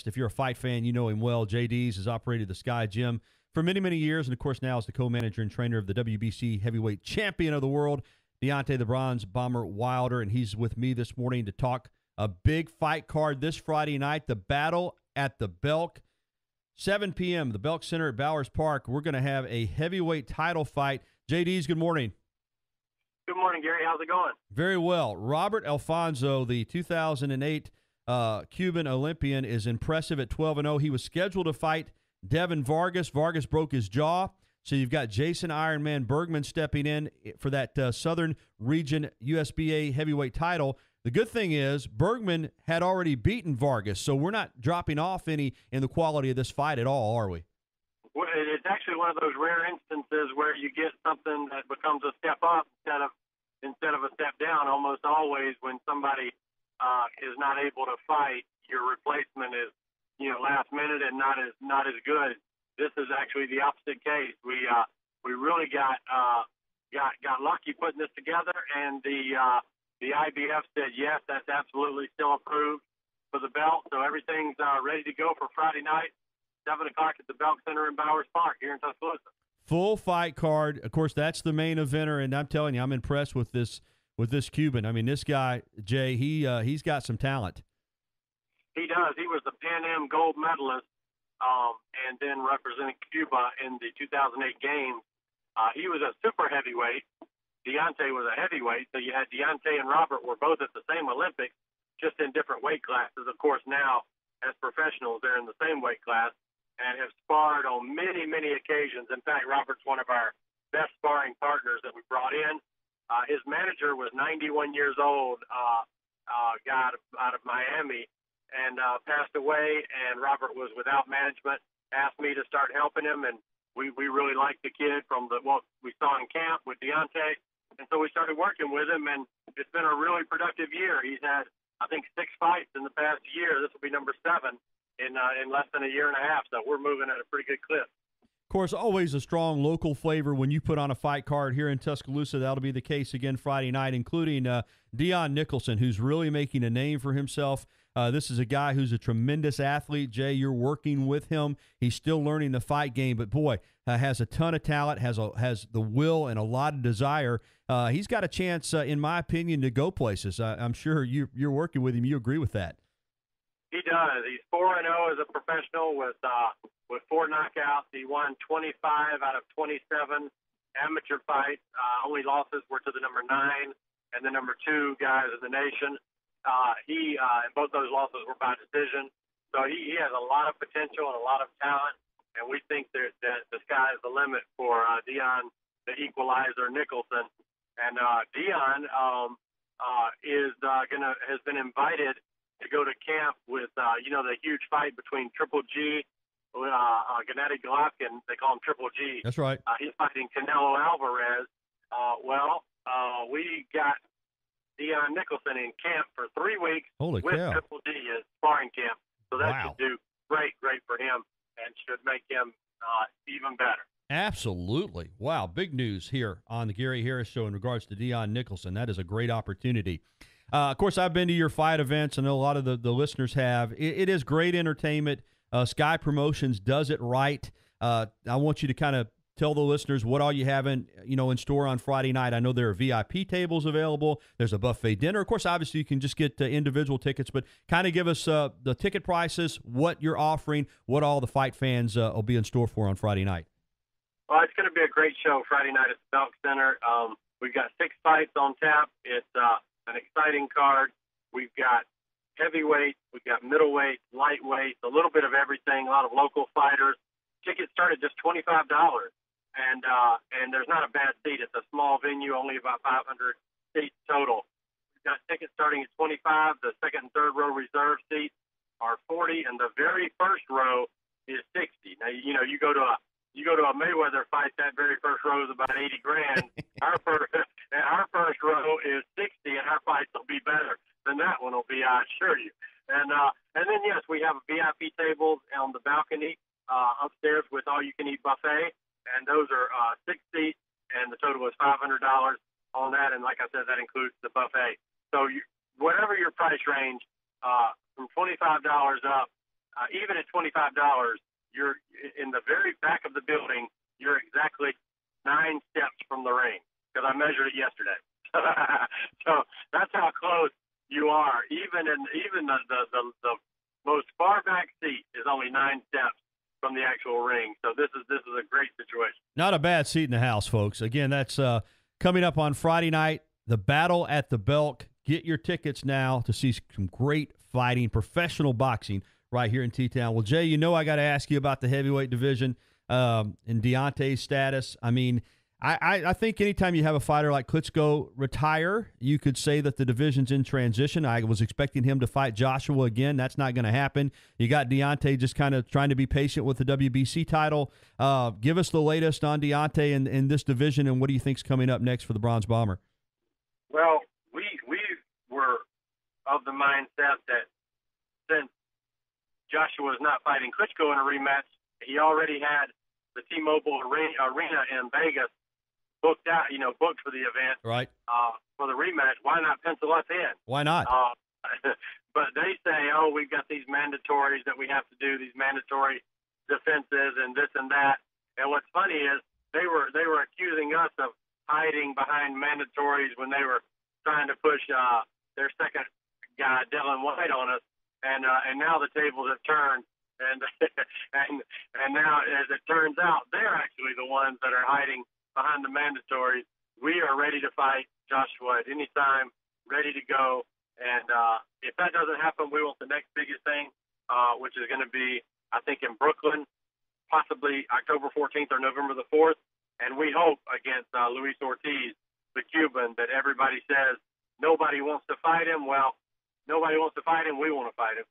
If you're a fight fan, you know him well. Jay Deas has operated the Sky Gym for many, many years, and, of course, now is the co-manager and trainer of the WBC heavyweight champion of the world, Doentay the Bronze Bomber Wilder, and he's with me this morning to talk a big fight card this Friday night, the battle at the Belk. 7 p.m., the Belk Center at Bowers Park. We're going to have a heavyweight title fight. Jay Deas, good morning. Good morning, Gary. How's it going? Very well. Robert Alfonso, the 2008 Cuban Olympian, is impressive at 12-0. He was scheduled to fight Devin Vargas. Vargas broke his jaw. So you've got Jason Ironman Bergman stepping in for that Southern Region USBA heavyweight title. The good thing is Bergman had already beaten Vargas, so we're not dropping off any in the quality of this fight at all, are we? Well, it's actually one of those rare instances where you get something that becomes a step up instead of a step down. Almost always when somebody is not able to fight, your replacement is, last minute and not as good. This is actually the opposite case. We really got lucky putting this together, and the IBF said yes, that's absolutely still approved for the belt. So everything's ready to go for Friday night, 7 o'clock at the Belk Center in Bowers Park here in Tuscaloosa. Full fight card. Of course, that's the main eventer, and I'm telling you, I'm impressed with this Cuban. I mean, this guy, Jay, he's got some talent. He does. He was the Pan Am gold medalist, and then representing Cuba in the 2008 games. He was a super heavyweight. Doentay was a heavyweight, so you had Doentay and Robert were both at the same Olympics, just in different weight classes. Of course, now as professionals, they're in the same weight class and have sparred on many, many occasions. In fact, Robert's one of our best sparring partners that we brought in. His manager was 91 years old, guy out of Miami, and passed away, and Robert was without management, asked me to start helping him, and we really liked the kid from what we saw in camp with Doentay, and so we started working with him, and it's been a really productive year. He's had, I think, 6 fights in the past year. This will be number 7 in less than a year and a half, so we're moving at a pretty good clip. Of course, always a strong local flavor when you put on a fight card here in Tuscaloosa. That'll be the case again Friday night, including Dion Nicholson, who's really making a name for himself. This is a guy who's a tremendous athlete. Jay, you're working with him. He's still learning the fight game, but boy, has a ton of talent, has the will and a lot of desire. He's got a chance, in my opinion, to go places. I'm sure you're working with him. You agree with that? He does. He's 4-0 as a professional with 4 knockouts. He won 25 out of 27 amateur fights. Only losses were to the number 9 and the number 2 guys in the nation. And both those losses were by decision. So he has a lot of potential and a lot of talent, and we think that the sky is the limit for Dion, the equalizer, Nicholson. And Dion has been invited to go to camp with the huge fight between Triple G, Gennady Golovkin. They call him Triple G. That's right. He's fighting Canelo Alvarez. We got Dion Nicholson in camp for 3 weeks. Holy with cow. Triple G as sparring camp. So that Wow. should do great for him and should make him even better. Absolutely. Wow, big news here on the Gary Harris Show in regards to Dion Nicholson. That is a great opportunity. Of course, I've been to your fight events. I know a lot of the listeners have. It is great entertainment. Sky Promotions does it right. I want you to kind of tell the listeners what all you have in store on Friday night. I know there are VIP tables available. There's a buffet dinner. Of course, obviously, you can just get individual tickets, but kind of give us the ticket prices, what you're offering, what all the fight fans will be in store for on Friday night. Well, it's going to be a great show Friday night at the Belk Center. We've got 6 fights on tap. It's an exciting card. We've got heavyweight, we've got middleweight, lightweight, a little bit of everything, a lot of local fighters. Tickets start at just $25. And there's not a bad seat. It's a small venue, only about 500 seats total. We've got tickets starting at $25. The second and third row reserve seats are $40, and the very first row is $60. Now, you go to a Mayweather fight, that very first row is about $80,000. Our first row is $60, and our fights will be better than that one will be, I assure you. And then yes, we have VIP tables on the balcony upstairs with all-you-can-eat buffet. And those are 6 seats, and the total is $500 on that. And like I said, that includes the buffet. So whatever your price range, from $25 up, even at $25, you're in the very back of the building. You're exactly 9 steps from the ring because I measured it yesterday. So that's how close you are. Even the most far back seat is only 9 steps from the actual ring. So this is a great situation. Not a bad seat in the house, folks. Again, that's coming up on Friday night, the Battle at the Belk. Get your tickets now to see some great fighting, professional boxing right here in T-Town. Well, Jay, I got to ask you about the heavyweight division and Doentay's status. I mean, I think anytime you have a fighter like Klitschko retire, you could say that the division's in transition. I was expecting him to fight Joshua again. That's not going to happen. You got Doentay just kind of trying to be patient with the WBC title. Give us the latest on Doentay in this division, and what do you think's coming up next for the Bronze Bomber? Well, we were of the mindset that since Joshua is not fighting Klitschko in a rematch, he already had the T-Mobile Arena in Vegas booked for the event. Right. For the rematch. Why not pencil us in? Why not? But they say, we've got these mandatories that we have to do, these mandatory defenses and this and that. And what's funny is they were accusing us of hiding behind mandatories when they were trying to push their second guy, Dylan White, on us. And now the tables have turned. And and now, as it turns out, they're actually the ones that are hiding behind the mandatories. We are ready to fight Joshua at any time, ready to go. And if that doesn't happen, we want the next biggest thing, which is going to be, I think, in Brooklyn, possibly October 14th or November the 4th. And we hope against Luis Ortiz, the Cuban, that everybody says nobody wants to fight him. Well, nobody wants to fight him. We want to fight him.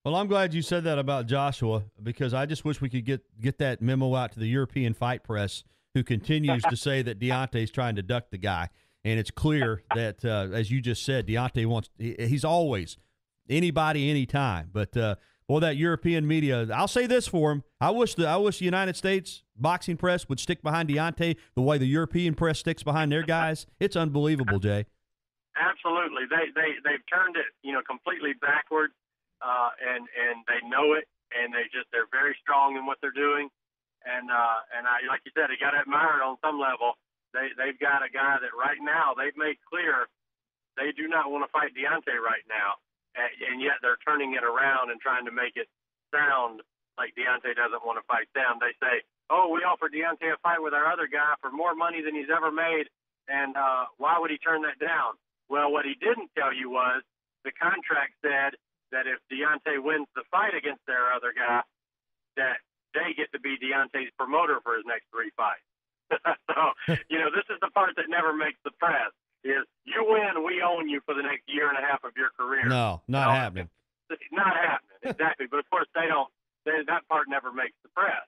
Well, I'm glad you said that about Joshua, because I just wish we could get that memo out to the European fight press, who continues to say that Deontay's trying to duck the guy. And it's clear that, as you just said, Doentay he's always anybody, anytime. But, that European media, I'll say this for him. I wish the United States boxing press would stick behind Doentay the way the European press sticks behind their guys. It's unbelievable, Jay. Absolutely. They've turned it, completely backwards. And they know it, and they're very strong in what they're doing. And I, like you said, they got to admire it on some level. They've got a guy that right now they've made clear they do not want to fight Doentay right now, and yet they're turning it around and trying to make it sound like Doentay doesn't want to fight them. They say, we offered Doentay a fight with our other guy for more money than he's ever made, and why would he turn that down? Well, what he didn't tell you was the contract said that if Doentay wins the fight against their other guy, that they get to be Deontay's promoter for his next 3 fights. So, this is the part that never makes the press, is you win, we own you for the next year and a half of your career. No, not happening. It's not happening, exactly. But, of course, that part never makes the press.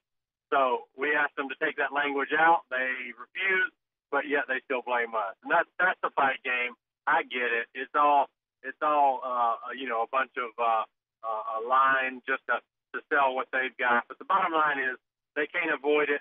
So we asked them to take that language out. They refused, but yet they still blame us. And that's the fight game. I get it. It's all a bunch of a line just to sell what they've got. But the bottom line is they can't avoid it.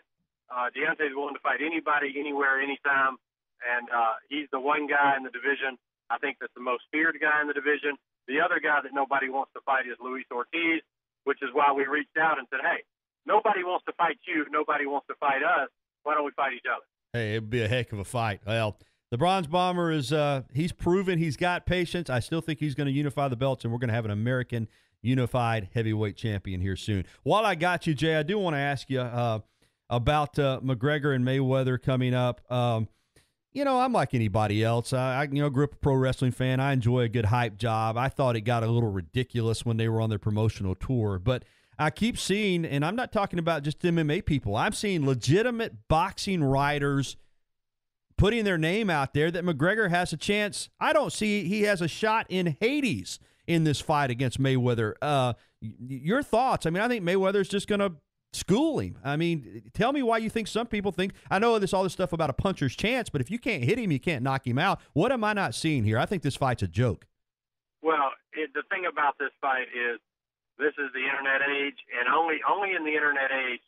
Deontay's willing to fight anybody, anywhere, anytime. And he's the one guy in the division, I think, that's the most feared guy in the division. The other guy that nobody wants to fight is Luis Ortiz, which is why we reached out and said, hey, nobody wants to fight you. Nobody wants to fight us. Why don't we fight each other? Hey, it'd be a heck of a fight. Well, the Bronze Bomber is he's proven he's got patience. I still think he's going to unify the belts, and we're going to have an American unified heavyweight champion here soon. While I got you, Jay, I do want to ask you about McGregor and Mayweather coming up. I'm like anybody else. I grew up a pro wrestling fan. I enjoy a good hype job. I thought it got a little ridiculous when they were on their promotional tour, but I keep seeing, and I'm not talking about just MMA people, I'm seeing legitimate boxing writers putting their name out there that McGregor has a chance. I don't see he has a shot in Hades in this fight against Mayweather. Your thoughts? I mean, I think Mayweather's just going to school him. I mean, tell me why you think some people think, I know all this stuff about a puncher's chance, but if you can't hit him, you can't knock him out. What am I not seeing here? I think this fight's a joke. Well, the thing about this fight is this is the internet age, and only in the internet age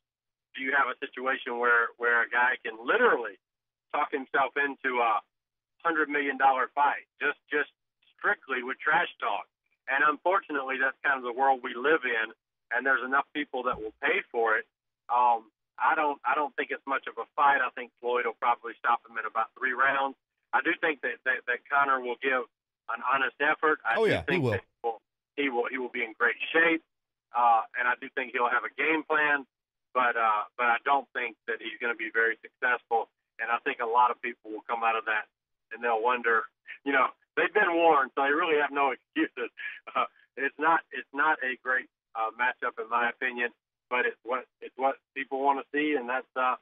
do you have a situation where a guy can literally talk himself into a $100 million fight, just strictly with trash talk. And unfortunately, that's kind of the world we live in. and there's enough people that will pay for it, I don't think it's much of a fight. I think Floyd will probably stop him in about 3 rounds. I do think that Conor will give an honest effort. I think he will. He will be in great shape, and I do think he'll have a game plan. But I don't think that he's going to be very successful. And I think a lot of people will come out of that and they'll wonder, they've been warned, so they really have no excuses. It's not a great matchup in my opinion, but it's what people want to see, and that's what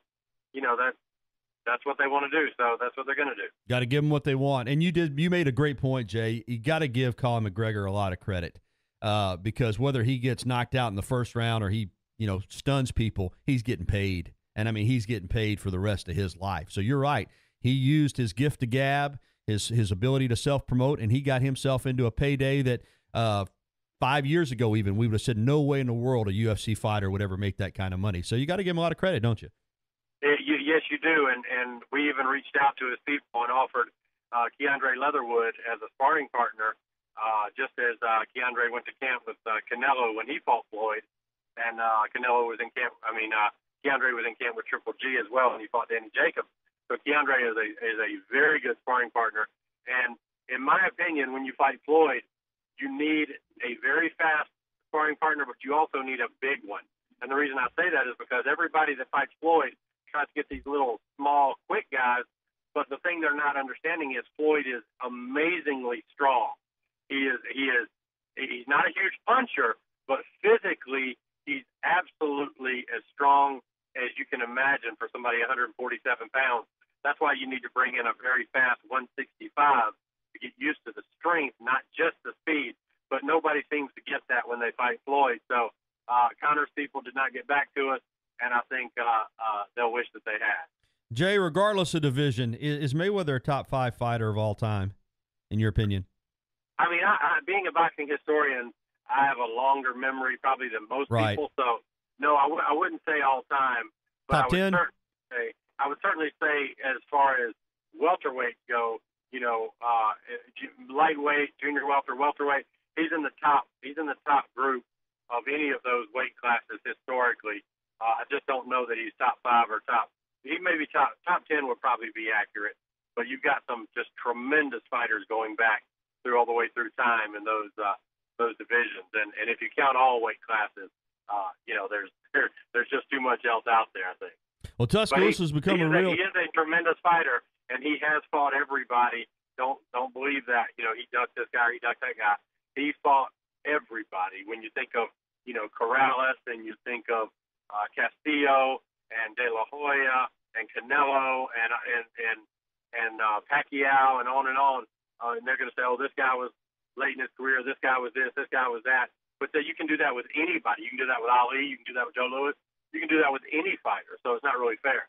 they want to do. So that's what they're going to do. Got to give them what they want. And you made a great point, Jay. You got to give Colin McGregor a lot of credit because whether he gets knocked out in the first round or he stuns people, he's getting paid. And, I mean, he's getting paid for the rest of his life. So you're right. He used his gift to gab, his ability to self-promote, and he got himself into a payday that 5 years ago even we would have said no way in the world a UFC fighter would ever make that kind of money. So you got to give him a lot of credit, don't you? Yes, you do. And we even reached out to his people and offered Keandre Leatherwood as a sparring partner, just as Keandre went to camp with Canelo when he fought Floyd. And Canelo was in camp. Keandre was in camp with Triple G as well, and he fought Danny Jacobs. So Keandre is a very good sparring partner. And in my opinion, when you fight Floyd, you need a very fast sparring partner, but you also need a big one. And the reason I say that is because everybody that fights Floyd tries to get these little, small, quick guys. But the thing they're not understanding is Floyd is amazingly strong. He's not a huge puncher, but physically he's absolutely as strong as you can imagine for somebody 147 pounds. That's why you need to bring in a very fast 165 to get used to the strength, not just the speed. But nobody seems to get that when they fight Floyd. So Conor's people did not get back to us, and I think they'll wish that they had. Jay, regardless of division, is Mayweather a top 5 fighter of all time, in your opinion? I mean, being a boxing historian, I have a longer memory probably than most people. So, no, I wouldn't say all time. But top 10? I would certainly say as far as welterweights go, lightweight, junior welterweight, he's in the top group of any of those weight classes historically. I just don't know that he's top 5 or top. He may be top 10 would probably be accurate, but you've got some just tremendous fighters going back through all the way through time in those divisions. And if you count all weight classes, there's just too much else out there, I think. Well, Tuscaloosa's become a real. He is a tremendous fighter, and he has fought everybody. Don't believe that. He ducked this guy, he ducked that guy. He fought everybody. When you think of Corrales, and you think of Castillo and De La Hoya and Canelo and Pacquiao and on, and they're going to say, oh, this guy was late in his career, this guy was this guy was that. But you can do that with anybody. You can do that with Ali. You can do that with Joe Louis. You can do that with any fighter. So it's not really fair.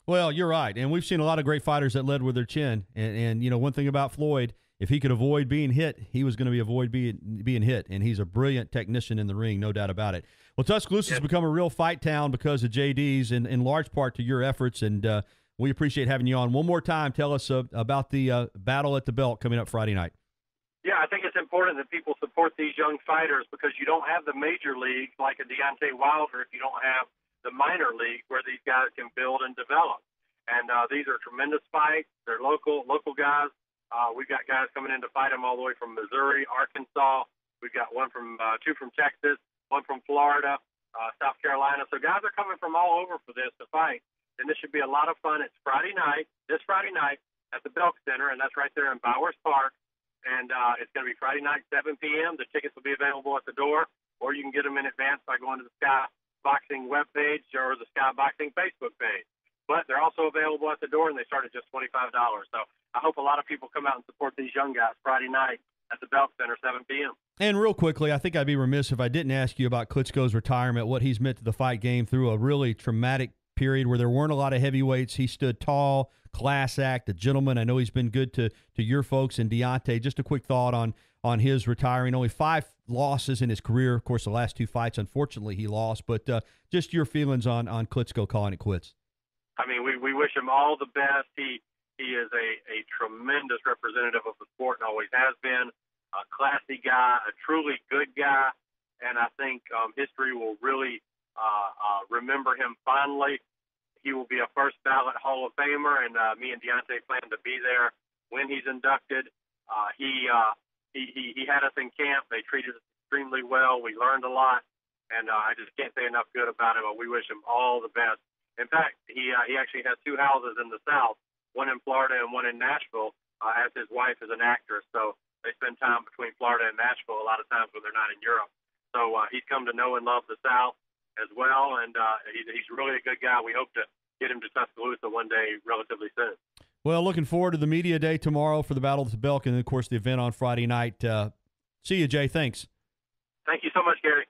Well, you're right. And we've seen a lot of great fighters that led with their chin. And one thing about Floyd, if he could avoid being hit, he was going to avoid being hit. And he's a brilliant technician in the ring, no doubt about it. Well, Tuscaloosa's become a real fight town because of Jay Deas, and in large part to your efforts. And we appreciate having you on. One more time, tell us about the battle at the Belk coming up Friday night. Yeah, I think it's important that people support these young fighters because you don't have the major leagues like a Doentay Wilder if you don't have the minor league where these guys can build and develop. And these are tremendous fights. They're local guys. We've got guys coming in to fight them all the way from Missouri, Arkansas. We've got two from Texas, one from Florida, South Carolina. So guys are coming from all over for this to fight. And this should be a lot of fun. It's this Friday night at the Belk Center, and that's right there in Bowers Park. And it's going to be Friday night, 7 p.m. The tickets will be available at the door, or you can get them in advance by going to the Sky Boxing webpage or the Sky Boxing Facebook page. But they're also available at the door, and they start at just $25. So I hope a lot of people come out and support these young guys Friday night at the Belk Center, 7 p.m. And real quickly, I think I'd be remiss if I didn't ask you about Klitschko's retirement, what he's meant to the fight game through a really traumatic period where there weren't a lot of heavyweights. He stood tall, class act, a gentleman. I know he's been good to your folks and Doentay. Just a quick thought on his retiring. Only 5 losses in his career. Of course, the last 2 fights, unfortunately, he lost. But just your feelings on Klitschko calling it quits. I mean, we wish him all the best. He is a tremendous representative of the sport and always has been. A classy guy, a truly good guy. and I think history will really remember him fondly. He will be a first ballot Hall of Famer, and me and Doentay plan to be there when he's inducted. He had us in camp. They treated us extremely well. We learned a lot, and I just can't say enough good about him. We wish him all the best. In fact, he actually has 2 houses in the South, one in Florida and one in Nashville, as his wife is an actress. So they spend time between Florida and Nashville a lot of times when they're not in Europe. So he's come to know and love the South as well, and he's really a good guy. We hope to get him to Tuscaloosa one day relatively soon. Well, looking forward to the media day tomorrow for the Battle of the Belk, and, of course, the event on Friday night. See you, Jay. Thanks. Thank you so much, Gary.